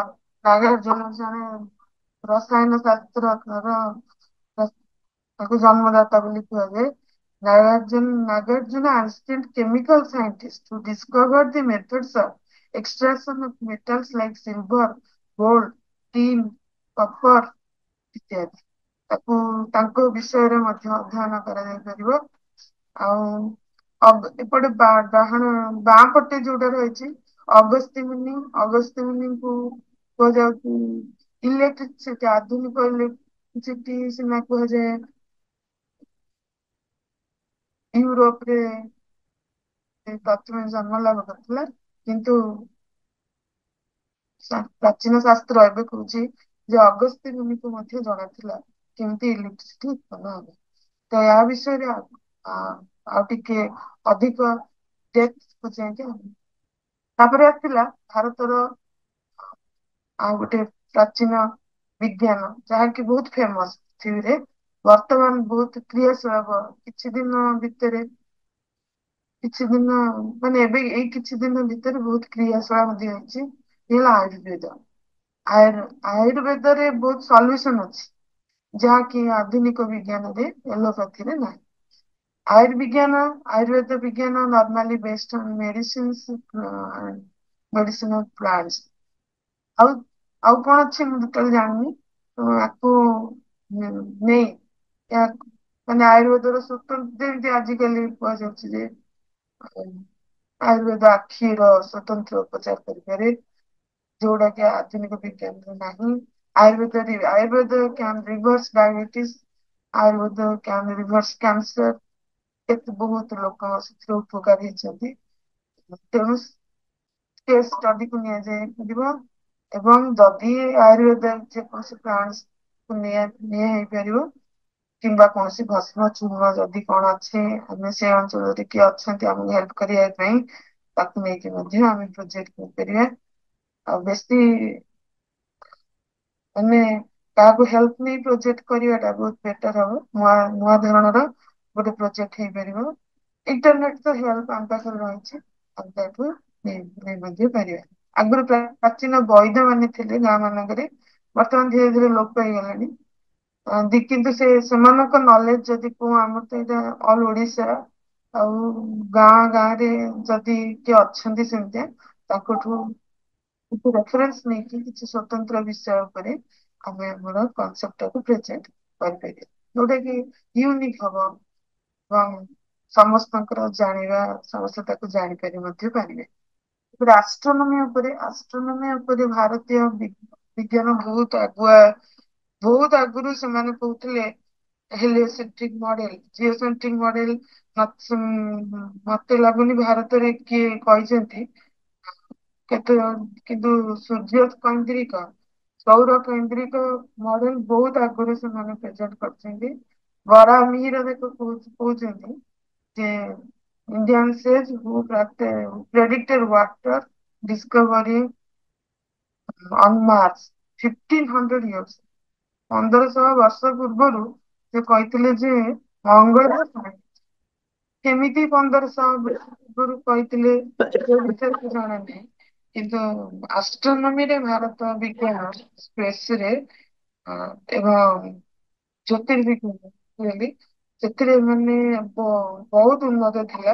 ଜଣେ ରସାୟନ ଶାସ୍ତ୍ରର ତାକୁ ଜନ୍ମଦାତା ବୋଲି କୁହାଯାଏ। Nagarjuna ancient chemical scientist who discovered the methods of extraction of metals like silver, gold, tin, copper ଇତ୍ୟାଦି। ତାଙ୍କ ବିଷୟରେ ମଧ୍ୟ ଅଧ୍ୟୟନ କରାଯାଇପାରିବ। ଆଉ ଏପଟେ ବାଁ ପଟେ ଯୋଉଟା ରହିଛି ଅଗସ୍ତ୍ୟ ମୁନିଙ୍କୁ କୁହାଯାଉଛି ଇଲେକ୍ଟ୍ରିସିଟି, ଆଧୁନିକ ଇଲେକ୍ଟ୍ରିସିଟି ସିନା କୁହାଯାଏ ୟୁରୋପରେ ପ୍ରଥମେ ଜନ୍ମ ଲାଭ କରିଥିଲା, କିନ୍ତୁ ପ୍ରାଚୀନ ଶାସ୍ତ୍ର ଏବେ କହୁଛି ଯେ ଅଗସ୍ତ୍ୟ ମୁନିଙ୍କୁ ମଧ୍ୟ ଜଣାଥିଲା କେମିତି ଇଲେକ୍ଟ୍ରିସିଟି ଉତ୍ପନ୍ନ ହବ। ତ ଏହା ବିଷୟରେ ଆଉ ଟିକେ ଅଧିକ ଡେପ୍ଥକୁ ଯାଇକି ତାପରେ ଆସିଲା ଭାରତର ଆଉ ଗୋଟେ ପ୍ରାଚୀନ ବିଜ୍ଞାନ ଯାହାକି ବହୁତ ଫେମସ ପୃଥିବୀରେ, ବର୍ତ୍ତମାନ ବହୁତ କ୍ରିୟାଶୀଳ ହବ କିଛି ଦିନ ମାନେ ଏବେ ଏଇ କିଛି ଦିନ ଭିତରେ ବହୁତ କ୍ରିୟାଶୀଳ ମଧ୍ୟ ହେଇଛି, ହେଲା ଆୟୁର୍ବେଦ। ଆୟୁର୍ବେଦରେ ବହୁତ ସଲ୍ୟୁସନ ଅଛି ଯାହାକି ଆଧୁନିକ ବିଜ୍ଞାନରେ ଏଲୋପାଥିରେ ନାହିଁ। ଆୟୁର୍ବେଦ ବିଜ୍ଞାନ normally based on medicinal plants. ଆଉ ଆଉ କଣ ଅଛି ମୁଁ ଟୋଟାଲି ଜାଣିନି, ଆକୁ ନେଇ ମାନେ ଆୟୁର୍ବେଦର ସ୍ୱତନ୍ତ୍ର, ଯେମିତି ଆଜିକାଲି କୁହାଯାଉଛି ଯେ ଆୟୁର୍ବେଦ ଆଖିର ସ୍ୱତନ୍ତ୍ର ଉପଚାର କରିପାରେ, ଯୋଉଟା କି ଆଧୁନିକ ବିଜ୍ଞାନରେ ନାହିଁ। Ayurveda can reverse diabetes, Ayurveda can reverse cancer, କେତେ ବହୁତ ଲୋକ ସେଥିରେ ଉପକାର ହେଇଛନ୍ତି। ତେଣୁ କେସ୍ ଷ୍ଟଡିକୁ ନିଆଯାଇପାରିବ ଏବଂ ଯଦି ଆୟୁର୍ବେଦ ଯେକୌଣସି ପ୍ଲାଣ୍ଟସ ନିଆ ହେଇପାରିବ କିମ୍ବା କୌଣସି ଭସ୍ମ ଚୂର୍ଣ୍ଣ ଯଦି କଣ ଅଛି, ଆମେ ସେ ଅଞ୍ଚଳରେ କିଏ ଅଛନ୍ତି ଆମକୁ ହେଲ୍ପ କରିବା ପାଇଁ, ତାକୁ ନେଇକି ମଧ୍ୟ ଆମେ ପ୍ରୋଜେକ୍ଟ କରିପାରିବା। ଆଉ ବେଶୀ ମାନେ କାହାକୁ ହେଲ୍ପ ନେଇ ପ୍ରୋଜେକ୍ଟ କରିବାଟା ବହୁତ ବେଟର ହବ। ନୂଆ ଧରଣର ଗୋଟେ ପ୍ରୋଜେକ୍ଟ ହେଇପାରିବ। ଇଣ୍ଟରନେଟ ତ ହେଲ୍ପ ଆମ ପାଖରେ ରହିଛି, ନେଇ ମଧ୍ୟ ପାରିବା। ଆଗରୁ ପ୍ରାଚୀନ ବୈଦ ମାନେ ଥିଲେ ଗାଁ ମାନଙ୍କରେ, ବର୍ତ୍ତମାନ ଧୀରେ ଧୀରେ ଲୋପ ପାଇଗଲାଣି। କିନ୍ତୁ ସେମାନଙ୍କ ନଲେଜ ଯଦି କୁହ, ଆମର ତ ଏଇଟା ଅଲ ଓଡିଶା, ଆଉ ଗାଁ ଗାଁରେ ଯଦି କିଏ ଅଛନ୍ତି ସେମିତିଆ, ତାଙ୍କଠୁ କିଛି ରେଫରେନ୍ସ ନେଇକି କିଛି ସ୍ୱତନ୍ତ୍ର ବିଷୟ ଉପରେ ଆମେ ଆମର କନସେପ୍ଟ ଟାକୁ ପ୍ରେଜେଣ୍ଟ କରିପାରିବା, ଯୋଉଟା କି ୟୁନିକ୍ ହବ ଏବଂ ସମସ୍ତଙ୍କର ଜାଣିବା, ସମସ୍ତେ ତାକୁ ଜାଣିପାରି ମଧ୍ୟ ପାରିବେ। ଆଷ୍ଟ୍ରୋନୋମି ଉପରେ ଭାରତୀୟ ବିଜ୍ଞାନ ବହୁତ ଆଗୁଆ। ବହୁତ ଆଗରୁ ସେମାନେ କହୁଥିଲେ ହେଲିଓସେଣ୍ଟ୍ରିକ ମଡେଲ, ଜିଓସେଣ୍ଟ୍ରିକ ମଡେଲ। ମତେ ଲାଗୁନି ଭାରତରେ କିଏ କହିଛନ୍ତି, କେତେ, କିନ୍ତୁ ସୂର୍ଯ୍ୟ କୈନ୍ଦ୍ରିକ, ସୌର କୈନ୍ଦ୍ରିକ ମଡେଲ ବହୁତ ଆଗରୁ ସେମାନେ ପ୍ରେଜେଣ୍ଟ କରିଛନ୍ତି। ବରାମିର ଦେଖ କହୁଛନ୍ତି ଯେ Indian says who predicted water discovery on Mars 1500 years, 1500 ବର୍ଷ ପୂର୍ବରୁ ସେ କହିଥିଲେ ଯେ ମଙ୍ଗଳ କେମିତି 1500 ପୂର୍ବରୁ କହିଥିଲେ ସେ ବିଷୟରେ ତ ଜଣା ନାହିଁ, କିନ୍ତୁ ଆଷ୍ଟ୍ରୋନମିରେ ଭାରତ ବିଜ୍ଞାନ ସ୍ପେସରେ ଏବଂ ଜ୍ୟୋତିର୍ବିଜ୍ଞାନ ସେଥିରେ ମାନେ ବହୁତ ଉନ୍ନତ ଥିଲା।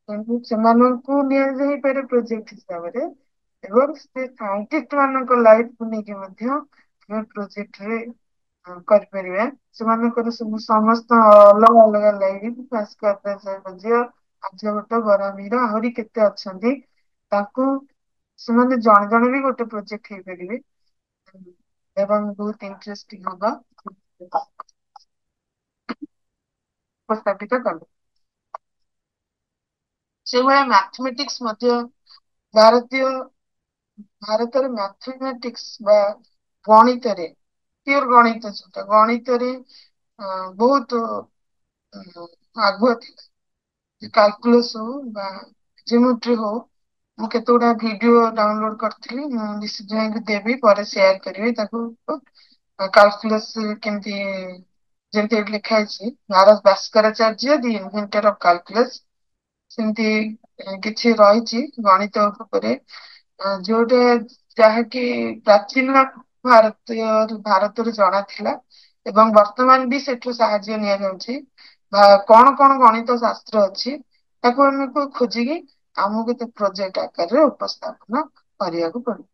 କିନ୍ତୁ ସେମାନଙ୍କୁ ନିଆଯାଇପାରେ ପ୍ରୋଜେକ୍ଟ ହିସାବରେ, ଏବଂ ସେ ସାଇଣ୍ଟିଷ୍ଟ ମାନଙ୍କ ଲାଇଫକୁ ନେଇକି ମଧ୍ୟ ଆମେ ପ୍ରୋଜେକ୍ଟରେ କରିପାରିବା। ସେମାନଙ୍କର ସବୁ ସମସ୍ତ ଅଲଗା ଅଲଗା ଲାଇଫ, ଭାସ୍କର ଝିଅ, ଆର୍ଯ୍ୟଭଟ୍ଟ, ବରାମିର, ଆହୁରି କେତେ ଅଛନ୍ତି, ତାଙ୍କୁ ସେମାନେ ଜଣେ ଜଣେ ବି ଗୋଟେ ପ୍ରୋଜେକ୍ଟ ହେଇପାରିବେ ଏବଂ ବହୁତ ଇଣ୍ଟରେଷ୍ଟିଂ ହବ ଉପସ୍ଥାପିତ କଲେ। ସେଇଭଳିଆ ମ୍ୟାଥମେଟିକ୍ସ ମଧ୍ୟ ଭାରତୀୟ ଭାରତରେ ମ୍ୟାଥମେଟିକ୍ସ ବା ଗଣିତରେ, ପିଓର ଗଣିତ ଯୋଉଟା, ଗଣିତରେ ବହୁତ ଆଗୁଆ ଥିଲା। କାଲକୁଲସ ହଉ ବା ଜିଓମେଟ୍ରି ହଉ, ମୁଁ କେତେ ଗୁଡା ଭିଡିଓ ଡାଉନଲୋଡ କରିଥିଲି, ମୁଁ ନିଶ୍ଚିତ ଯାଇକି ଦେବି, ପରେ ସେୟାର କରିବି ତାକୁ। କାଲକୁଲସ କେମିତି, ଯେମିତି ଏଠି ଲେଖା ହେଇଛି, ଭାସ୍କରାଚାର୍ଯ୍ୟ ଦି ଇନଭେଣ୍ଟର ଅଫ କାଲକୁଲସ, ସେମିତି କିଛି ରହିଛି ଗଣିତ ଉପରେ, ଯୋଉଟା ଯାହାକି ପ୍ରାଚୀନ ଭାରତରୁ ଜଣା ଥିଲା ଏବଂ ବର୍ତ୍ତମାନ ବି ସେଠୁ ସାହାଯ୍ୟ ନିଆଯାଉଛି। କଣ କଣ ଗଣିତ ଶାସ୍ତ୍ର ଅଛି, ତାକୁ ଆମକୁ ଖୋଜିକି ଆମକୁ ପ୍ରୋଜେକ୍ଟ ଆକାରରେ ଉପସ୍ଥାପନ କରିବାକୁ ପଡିବ।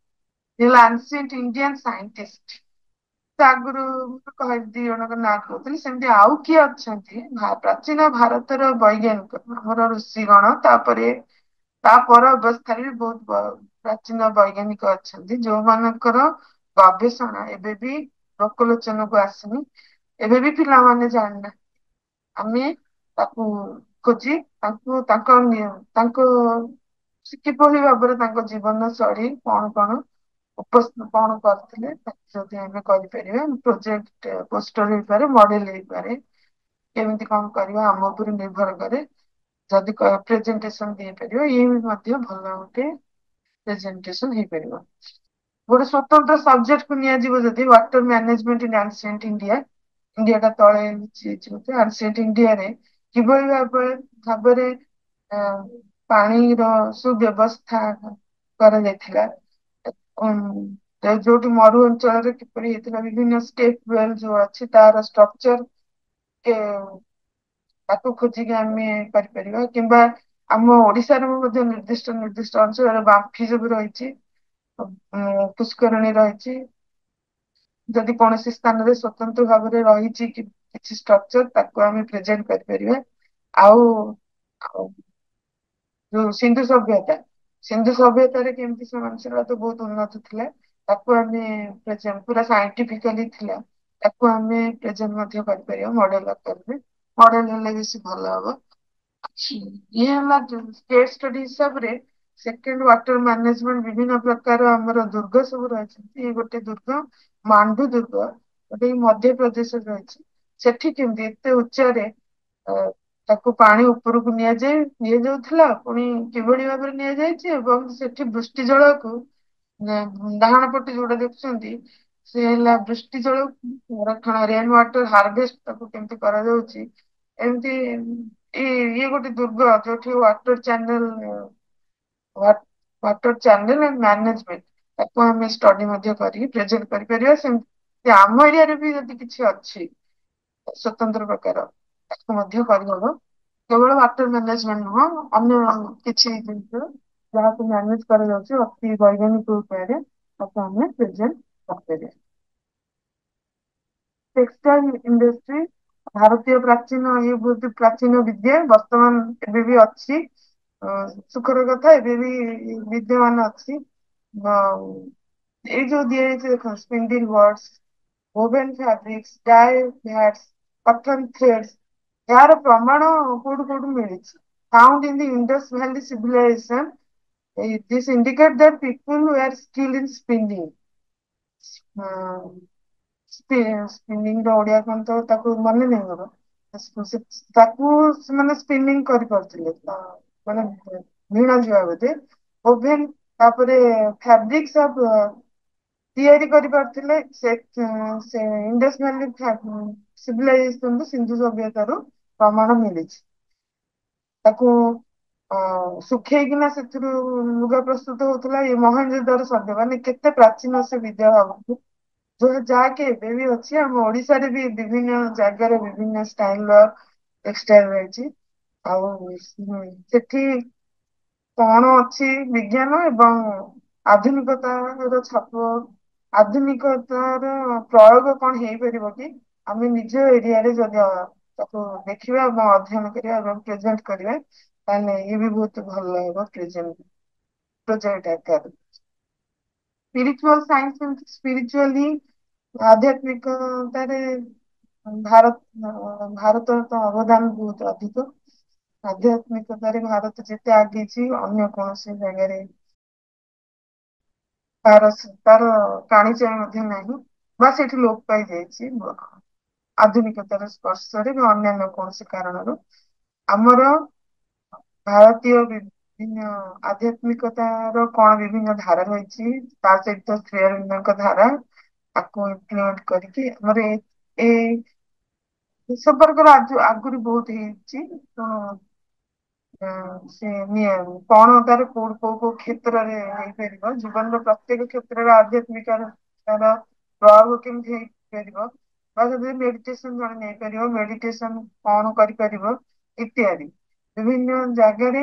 ହେଲା ଆନ୍ସିଏଣ୍ଟ ଇଣ୍ଡିଆନ ସାଇଣ୍ଟିଷ୍ଟ, ଆଗରୁ ଦି ଜଣଙ୍କ ନାଁ କହୁଥିଲି, ସେମିତି ଆଉ କିଏ ଅଛନ୍ତି ପ୍ରାଚୀନ ଭାରତର ବୈଜ୍ଞାନିକ, ଆମର ଋଷିଗଣ, ତା ପର ଅବସ୍ଥାରେ ବି ବହୁତ ପ୍ରାଚୀନ ବୈଜ୍ଞାନିକ ଅଛନ୍ତି, ଯୋଉମାନଙ୍କର ଗବେଷଣା ଏବେ ବି ଲୋକଲୋଚନକୁ ଆସିନି, ଏବେ ବି ପିଲାମାନେ ଜାଣିନାହାନ୍ତି। ଆମେ ତାକୁ ଖୋଜି ତାଙ୍କ କିଭଳି ଭାବରେ ତାଙ୍କ ଜୀବନ ଶୈଳୀ କଣ କଣ କଣ କରିଥିଲେ, ତାକୁ ଯଦି ଆମେ କରିପାରିବା, ପ୍ରୋଜେକ୍ଟ ପୋଷ୍ଟର ହେଇପାରେ, ମଡେଲ ହେଇପାରେ, କେମିତି କଣ କରିବା ଆମ ଉପରେ ନିର୍ଭର କରେ। ଯଦି ପ୍ରେଜେଣ୍ଟେସନ ଦେଇପାରିବ, ଇଏ ବି ମଧ୍ୟ ଭଲ ଗୋଟେ ପ୍ରେଜେଣ୍ଟେସନ ହେଇପାରିବ। ଗୋଟେ ସ୍ୱତନ୍ତ୍ର ସବଜେକ୍ଟକୁ ନିଆଯିବ ଯଦି, ୱାଟର ମ୍ୟାନେଜମେଣ୍ଟ ଇନ ଆନ୍ସିଏଣ୍ଟ ଇଣ୍ଡିଆ, ଇଣ୍ଡିଆଟା ତଳେ ଆନ୍ସିଏଣ୍ଟ ଇଣ୍ଡିଆରେ କିଭଳି ଭାବରେ ପାଣିର ସୁବ୍ୟବସ୍ଥା କରାଯାଇଥିଲା, ଯୋଉଠି ମରୁ ଅଞ୍ଚଳରେ କିପରି ହେଇଥିଲା, ବିଭିନ୍ନ ଷ୍ଟେପ ୱେଲ ଯୋଉ ଅଛି ତାର ଷ୍ଟ୍ରକ୍ଚର ତାକୁ ଖୋଜିକି ଆମେ କରିପାରିବା, କିମ୍ବା ଆମ ଓଡିଶାରେ ମଧ୍ୟ ନିର୍ଦ୍ଦିଷ୍ଟ ନିର୍ଦ୍ଦିଷ୍ଟ ଅଞ୍ଚଳରେ ବାମ୍ଫି ସବୁ ରହିଛି, ପୁଷ୍କରଣୀ ରହିଛି, ଯଦି କୌଣସି ସ୍ଥାନରେ ସ୍ୱତନ୍ତ୍ର ଭାବରେ ରହିଛି କିଛି ଷ୍ଟ୍ରକ୍ଚର, ତାକୁ ଆମେ ପ୍ରେଜେଣ୍ଟ କରିପାରିବା। ଆଉ ଯୋଉ ସିନ୍ଧୁ ସଭ୍ୟତାରେ କେମିତି ସେମାନେ, ସେଟା ତ ବହୁତ ଉନ୍ନତ ଥିଲା, ତାକୁ ଆମେ ପୁରା ସାଇଣ୍ଟିଫିକାଲି ଥିଲା, ତାକୁ ଆମେ ପ୍ରେଜେଣ୍ଟ ମଧ୍ୟ କରିପାରିବା ମଡେଲ ଆକାରରେ, ମଡେଲ ହେଲେ ବେଶୀ ଭଲ ହବ। ଇଏ ହେଲା କେସ୍ ଷ୍ଟଡି ହିସାବରେ ସେକେଣ୍ଡ ୱାଟର ମ୍ୟାନେଜମେଣ୍ଟ, ବିଭିନ୍ନ ପ୍ରକାର ଆମର ଦୁର୍ଗ ସବୁ ରହିଛନ୍ତି। ଇଏ ଗୋଟେ ଦୁର୍ଗ, ମାଣ୍ଡୁ ଦୁର୍ଗ, ଗୋଟେ ମଧ୍ୟପ୍ରଦେଶରେ ରହିଛି। ସେଠି କେମିତି ଏତେ ଉଚ୍ଚାରେ ତାକୁ ପାଣି ଉପରକୁ ନିଆଯାଉଥିଲା, ପୁଣି କିଭଳି ଭାବରେ ନିଆଯାଇଛି, ଏବଂ ସେଠି ବୃଷ୍ଟି ଜଳକୁ ଡାହାଣ ପଟେ ଯୋଉଟା ଦେଖୁଛନ୍ତି, ସେ ହେଲା ବୃଷ୍ଟି ଜଳ ସଂରକ୍ଷଣ, ରେନ ୱାଟର ହାରଭେଷ୍ଟ ତାକୁ କେମିତି କରାଯାଉଛି, ଏମିତି ଇଏ ଗୋଟେ ଦୁର୍ଗ, ଯୋଉଠି water channel water channel and management ତାକୁ ଆମେ ଷ୍ଟଡି ମଧ୍ୟ କରିକି ପ୍ରେଜେଣ୍ଟ କରିପାରିବା। ସେମିତି ଆମ ଏରିଆରେ ବି ଯଦି କିଛି ଅଛି ସ୍ୱତନ୍ତ୍ର ପ୍ରକାର ତାକୁ ମଧ୍ୟ କରିହବ। କେବଳ ୱାଟର ମ୍ୟାନେଜମେଣ୍ଟ ନୁହଁ, ଅନ୍ୟ କିଛି ଜିନିଷ ଯାହାକୁ ମ୍ୟାନେଜ କରାଯାଉଛି ଅତି ବୈଜ୍ଞାନିକ ଉପାୟରେ ତାକୁ ଆମେ ପ୍ରେଜେଣ୍ଟ କରିପାରିବା। ଟେକ୍ସଟାଇଲ ଇଣ୍ଡଷ୍ଟ୍ରି ଭାରତୀୟ ପ୍ରାଚୀନ ଇଏ ବହୁତ ପ୍ରାଚୀନ ବିଦ୍ୟା, ବର୍ତ୍ତମାନ ଏବେ ବି ଅଛି। ସୁଖର କଥା ଏବେ ବି ବିଦ୍ୟମାନ ଅଛି। ଏଇ ଯୋଉ ଦିଆଯାଇଛି ଦେଖ ସ୍ପିଣ୍ଡିଲ wards, woven fabrics, dye hats, cotton threads, ଏହାର ପ୍ରମାଣ କୋଉଠୁ କୋଉଠୁ ମିଳିଛି। Found in the Indus Valley civilization, this indicate that people were skilled in spinning. Spinning ର ଓଡିଆ କଣ ତ ତାକୁ ମନେ ନାହିଁ ମୋର। ତାକୁ ସେମାନେ ସ୍ପିନିଂ କରିପାରୁଥିଲେ, ମାନେ ଭିଣା ଯିବା ବୋଧେ। ଓଭେନ ତାପରେ ଫାବ୍ରିକ୍ସ ଅଫ ତିଆରି କରିପାରୁଥିଲେ। ସେ ଇଣ୍ଡସ୍ ଭ୍ୟାଲି ସିଭିଲାଇଜେସନ ସିନ୍ଧୁ ସଭ୍ୟତାରୁ ପ୍ରମାଣ ମିଳିଛି। ତାକୁ ଶୁଖେଇକିନା ସେଥିରୁ ଲୁଗା ପ୍ରସ୍ତୁତ ହଉଥିଲା। ଏ ମହେଞ୍ଜୋଦାରୋ ସଭ୍ୟ ମାନେ କେତେ ପ୍ରାଚୀନ ସେ ବିଦ୍ୟା ଭାବନ୍ତୁ। ଯାହାକି ଏବେ ବି ଅଛି। ଆମ ଓଡିଶାରେ ବି ବିଭିନ୍ନ ଜାଗାରେ ବିଭିନ୍ନ ଷ୍ଟାଇଲ ର ଟେକ୍ସଟାଇଲ ରହିଛି। ଆଉ ସେଠି କଣ ଅଛି ବିଜ୍ଞାନ ଏବଂ ଆଧୁନିକତାର ଛାପ, ଆଧୁନିକତାର ପ୍ରୟୋଗ କଣ ହେଇପାରିବ କି ଆମେ ନିଜ ଏରିଆରେ ଯଦି ତାକୁ ଦେଖିବା ଏବଂ ଅଧ୍ୟୟନ କରିବା ଏବଂ ପ୍ରେଜେଣ୍ଟ କରିବା, ତାହେଲେ ଇଏ ବି ବହୁତ ଭଲ ହେବ ପ୍ରୋଜେକ୍ଟ ଆକାରରେ। ସ୍ପିରିଚୁଆଲ ସାଇନ୍ସ, ସ୍ପିରିଚୁଆଲି ଆଧ୍ୟାତ୍ମିକତାରେ ଭାରତର ତ ଅବଦାନ ବହୁତ ଅଧିକ। ଆଧ୍ୟାତ୍ମିକତାରେ ଭାରତ ଯେତେ ଆଗେଇଛି ଅନ୍ୟ କୌଣସି ଜାଗାରେ ତାର ତାର କାଣିଚାଏ ମଧ୍ୟ ନାହିଁ, ବା ସେଠି ଲୋପ ପାଇଯାଇଛି ଆଧୁନିକତାର ସ୍ପର୍ଶରେ ବା ଅନ୍ୟାନ୍ୟ କୌଣସି କାରଣରୁ। ଆମର ଭାରତୀୟ ବିଭିନ୍ନ ଆଧ୍ୟାତ୍ମିକତାର କଣ ବିଭିନ୍ନ ଧାରା ରହିଛି, ତା ସହିତ ଶ୍ରେୟ ଧାରା ତାକୁ ଇମ୍ପ୍ଲିମେଣ୍ଟ କରିକି ଆମର ଏ ସମ୍ପର୍କରେ ଆଗରୁ ବହୁତ ହେଇଛି। ତ ସେ କଣ ତାର କୋଉ କ୍ଷେତ୍ରରେ ହେଇପାରିବ, ଜୀବନର ପ୍ରତ୍ୟେକ କ୍ଷେତ୍ରରେ ଆଧ୍ୟାତ୍ମିକ ତାର ପ୍ରୟୋଗ କେମିତି ହେଇପାରିବ, ବା ଯଦି ମେଡିଟେସନ ଜଣେ ନେଇପାରିବ, ମେଡିଟେସନ କଣ କରିପାରିବ ଇତ୍ୟାଦି। ବିଭିନ୍ନ ଜାଗାରେ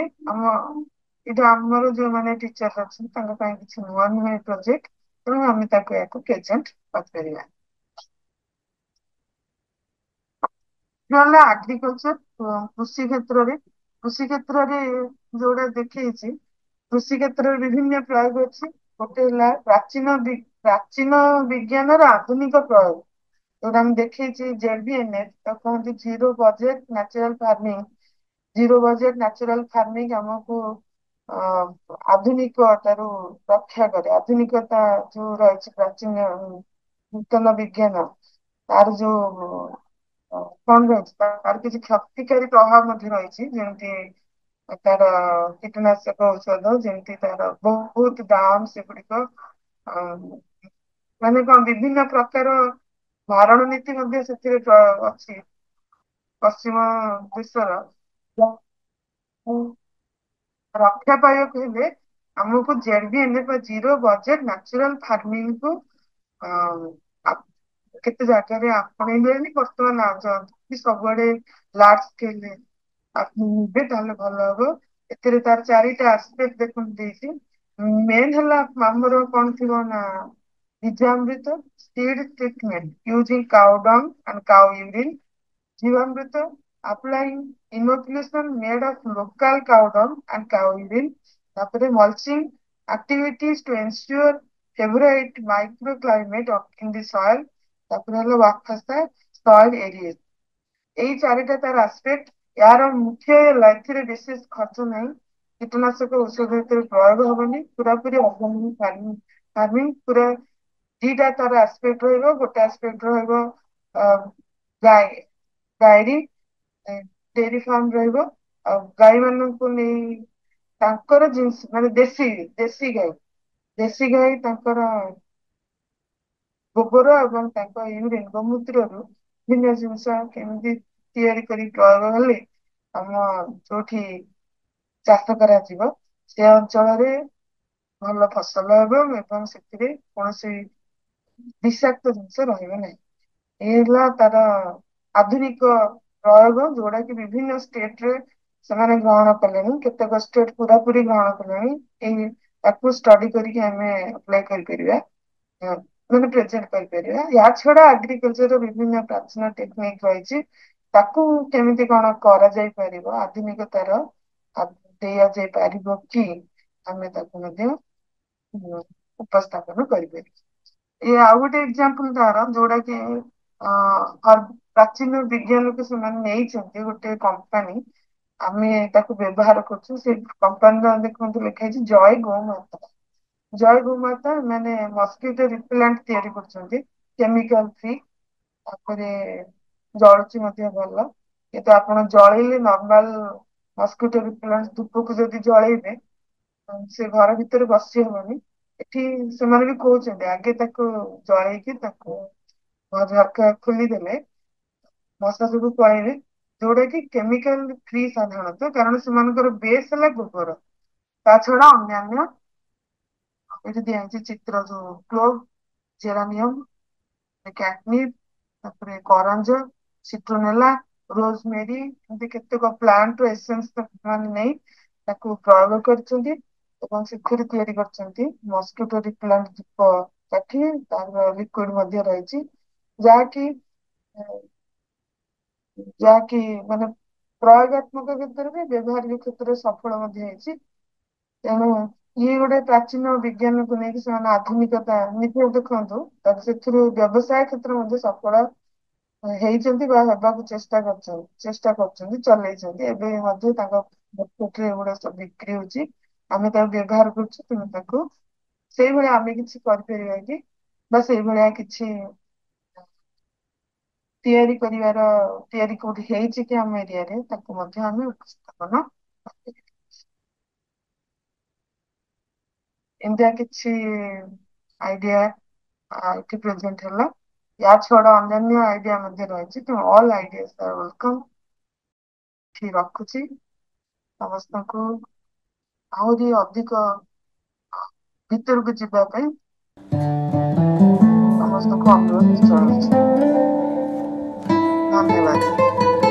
ଏଇଟା ଆମର ଯୋଉମାନେ ଟିଚର ଅଛନ୍ତି ତାଙ୍କ ପାଇଁ କିଛି ନୂଆ ନୂଆ ପ୍ରୋଜେକ୍ଟ, ତେଣୁ ଆମେ ତାକୁ ୟାକୁ ପ୍ରେଜେଣ୍ଟ କରିପାରିବା। ନହେଲେ ଆଗ୍ରିକଲଚର କୃଷି କ୍ଷେତ୍ରରେ ଯୋଉଟା ଦେଖେଇଛି, କୃଷି କ୍ଷେତ୍ରରେ ବିଭିନ୍ନ ପ୍ରୟୋଗ ଅଛି। ଗୋଟେ ହେଲା ପ୍ରାଚୀନ ବିଜ୍ଞାନର ଆଧୁନିକ ପ୍ରୟୋଗ, ଯୋଉଟା ଆମେ ଦେଖେଇଛି JVNF, ତାକୁ କହନ୍ତି zero budget natural farming. Zero budget natural farming ଆମକୁ ଆଧୁନିକତାରୁ ରକ୍ଷା କରେ। ଆଧୁନିକତା ଯୋଉ ରହିଛି ପ୍ରାଚୀନ ନୂତନ ବିଜ୍ଞାନ, ତାର ଯୋଉ କଣ ରହିଛି, ତାର କିଛି କ୍ଷତିକାରୀ ପ୍ରଭାବ ମଧ୍ୟ ରହିଛି। ଯେମିତି ତାର କୀଟନାଶକ ଔଷଧ, ଯେମିତି ତାର ବହୁତ ଦାମ ସେଗୁଡିକ, ମାନେ କଣ ବିଭିନ୍ନ ପ୍ରକାର ମାରଣ ନୀତି ମଧ୍ୟ ସେଥିରେ ଅଛି ପଶ୍ଚିମ ଦେଶର। ରକ୍ଷା ପାଇବାକୁ ହେଲେ ଆମକୁ JVNF zero budget natural farming କୁ କେତେ ଜାଗାରେ ଆପଣେଇଲେଣି। ବର୍ତ୍ତମାନ ସବୁଆଡେ ଲାର୍ଜ ସ୍କେଲରେ ନେବେ ତାହେଲେ ଭଲ ହବ। ଏଥିରେ ତାର ଚାରିଟା ଆସ୍ପେକ୍ଟ ଦେଖନ୍ତୁ ଦେଇଛି। ମେନ୍ ହେଲା ଆମର କଣ ଥିବ ନା ବୀଜାମୃତ, seed treatment using cow dung and cow urine, ଜୀବାମୃତ applying inoculation made of local cow dung and cow urine, ତାପରେ mulching activities to ensure favorite microclimate in the soil, ତାପରେ ହେଲା ୱାକଫାସ୍ତା soil area। ଏଇ ଚାରିଟା ତାର ଆସ୍ପେକ୍ଟ। ଏହାର ମୁଖ୍ୟ ହେଲା ଏଥିରେ ବିଶେଷ ଖର୍ଚ୍ଚ ନାହିଁ, କୀଟନାଶକ ଔଷଧ ଏଥିରେ ପ୍ରୟୋଗ ହବନି, ପୁରାପୁରି ଅର୍ଗାନିକ ଫାର୍ମିଂ। ପୁରା ଦିଟା ତାର ଆସ୍ପେକ୍ଟ ରହିବ। ଗୋଟେ ଆସ୍ପେକ୍ଟ ରହିବ ଗାଈ ଡାଏରୀ ଡେରି ଫାର୍ମ ରହିବ, ଆଉ ଗାଈ ମାନଙ୍କୁ ନେଇ ତାଙ୍କର ଜିନିଷ ମାନେ ଦେଶୀ ଗାଈ ତାଙ୍କର ଗୋବର ଏବଂ ତାଙ୍କ ୟୁରିନ ଗୋମୂତ୍ରରୁ ବିଭିନ୍ନ ଜିନିଷ କେମିତି ତିଆରି କରି ପ୍ରୟୋଗ ହେଲେ ଆମ ଯୋଉଠି ଚାଷ କରାଯିବ ସେ ଅଞ୍ଚଳରେ ଭଲ ଫସଲ ହେବ ଏବଂ ସେଥିରେ କୌଣସି ବିଷାକ୍ତ ଜିନିଷ ରହିବ ନାହିଁ। ଏ ହେଲା ତାର ଆଧୁନିକ ପ୍ରୟୋଗ, ଯୋଉଟା କି ବିଭିନ୍ନ ଷ୍ଟେଟ ରେ ସେମାନେ ଗ୍ରହଣ କଲେଣି। କେତେକ ଷ୍ଟେଟ ପୁରାପୁରି ଗ୍ରହଣ କଲେଣି। ଏଇ ତାକୁ ଷ୍ଟଡି କରିକି ଆମେ ଆପ୍ଲାଏ କରିପାରିବା, ମାନେ ପ୍ରେଜେଣ୍ଟ କରିପାରିବା। ୟା ଛଡା ଆଗ୍ରିକଲଚର ବିଭିନ୍ନ ପ୍ରାଚୀନ ଟେକ୍ନିକ ରହିଛି, ତାକୁ କେମିତି କଣ କରାଯାଇ ପାରିବ, ଆଧୁନିକତାର ଦିଆଯାଇ ପାରିବ କି, ଆମେ ତାକୁ ମଧ୍ୟ ଉପସ୍ଥାପନ କରିପାରିବା। ଇଏ ଆଉ ଗୋଟେ ଏକ୍ଜାମ୍ପଲ ତାର, ଯୋଉଟା କି ପ୍ରାଚୀନ ବିଜ୍ଞାନକୁ ସେମାନେ ନେଇଛନ୍ତି ଗୋଟେ କମ୍ପାନୀ, ଆମେ ତାକୁ ବ୍ୟବହାର କରୁଛୁ। ସେ କମ୍ପାନୀର ଦେଖନ୍ତୁ ଲେଖା ହେଇଛି ଜୟ ଗୋମାତା। ଜୟ ଗୋମାତା ମାନେ ମସ୍କିଟୋ ରିପେଲାଣ୍ଟ ତିଆରି କରୁଛନ୍ତି, କେମିକାଲ ଫ୍ରି। ତାପରେ ଜଳୁଛି ମଧ୍ୟ ଭଲ। କିନ୍ତୁ ଆପଣ ଜଳେଇଲେ ନର୍ମାଲ ମସ୍କିଟୋ ରିପେଲାଣ୍ଟ ଧୂପକୁ ଯଦି ଜଳେଇବେ, ସେ ଘର ଭିତରେ ବସି ହବନି। ଏଠି ସେମାନେ ବି କହୁଛନ୍ତି ଆଗେ ତାକୁ ଜଳେଇକି ତାକୁ ଝରକା ଖୋଲିଦେଲେ ମଶା ସବୁ ପଳେଇବେ, ଯୋଉଟା କି କେମିକାଲ ଫ୍ରି ସାଧାରଣତଃ, କାରଣ ସେମାନଙ୍କର ବେସ୍ ହେଲା ଗୋବର। ତା ଛଡା ଅନ୍ୟାନ୍ୟ ଏଠି ଦିଆଯାଇଛି ଚିତ୍ର, ଯୋଉ କ୍ଲୋଭ, ଜେରାନିୟମ, କ୍ୟାଟନିପ୍, ତାପରେ କରଞ୍ଜ, ସିଟ୍ରୋନେଲା, ରୋଜମେରୀ, ଏମିତି କେତେକ ପ୍ଲାଣ୍ଟ ର ଏସେନ୍ସ ମାନେ ନେଇ ତାକୁ ପ୍ରୟୋଗ କରିଛନ୍ତି ଏବଂ ସେଥିରେ ତିଆରି କରିଛନ୍ତି ମସ୍କିଟୋ ରିପେଲାଣ୍ଟ ଧୂପ କାଠି। ତାର ଲିକୁଇଡ ମଧ୍ୟ ରହିଛି, ଯାହାକି ଯାହାକି ମାନେ ପ୍ରୟୋଗାତ୍ମକ କ୍ଷେତ୍ରରେ, ବ୍ୟବହାରିକ କ୍ଷେତ୍ରରେ ସଫଳ ମଧ୍ୟ ହେଇଛି। ତେଣୁ ଇଏ ଗୋଟେ ପ୍ରାଚୀନ ବିଜ୍ଞାନକୁ ନେଇକି ସେମାନେ ଆଧୁନିକତା ନିଜେ ଦେଖନ୍ତୁ, ତାପରେ ସେଥିରୁ ବ୍ୟବସାୟ କ୍ଷେତ୍ର ମଧ୍ୟ ସଫଳ ହେଇଛନ୍ତି ବା ହେବାକୁ ଚେଷ୍ଟା କରୁଛନ୍ତି, ଚଲେଇଛନ୍ତି। ଏବେ ମଧ୍ୟ ତାଙ୍କ ଏଗୁଡା ସବୁ ବିକ୍ରି ହଉଛି, ଆମେ ତାକୁ ବ୍ୟବହାର କରୁଛୁ। ତେଣୁ ତାକୁ ସେଇଭଳିଆ ଆମେ କିଛି କରିପାରିବା କି, ବା ସେଇଭଳିଆ କିଛି ତିଆରି କରିବାର, ତିଆରି କୋଉଠି ହେଇଛି କି ଆମ ଏରିଆରେ, ତାକୁ ମଧ୍ୟ ଆମେ ଉପସ୍ଥାପନ କରିପାରିବା। ଏମିତିଆ କିଛି ଆଇଡିଆ ଏଠି ପ୍ରେଜେଣ୍ଟ ହେଲା। ୟା ଛଡା ଅନ୍ୟାନ୍ୟ ଆଇଡିଆ ମଧ୍ୟ ରହିଛି, ତେଣୁ ଅଲ୍ ଆଇଡିଆସ୍ ଆର୍ ୱେଲକମ୍। ଏଠି ରଖୁଛି ସମସ୍ତଙ୍କୁ ଆହୁରି ଅଧିକ ଭିତରକୁ ଯିବା ପାଇଁ ସମସ୍ତଙ୍କୁ ଅନୁରୋଧ ଜଣାଉଛି। ଧନ୍ୟବାଦ।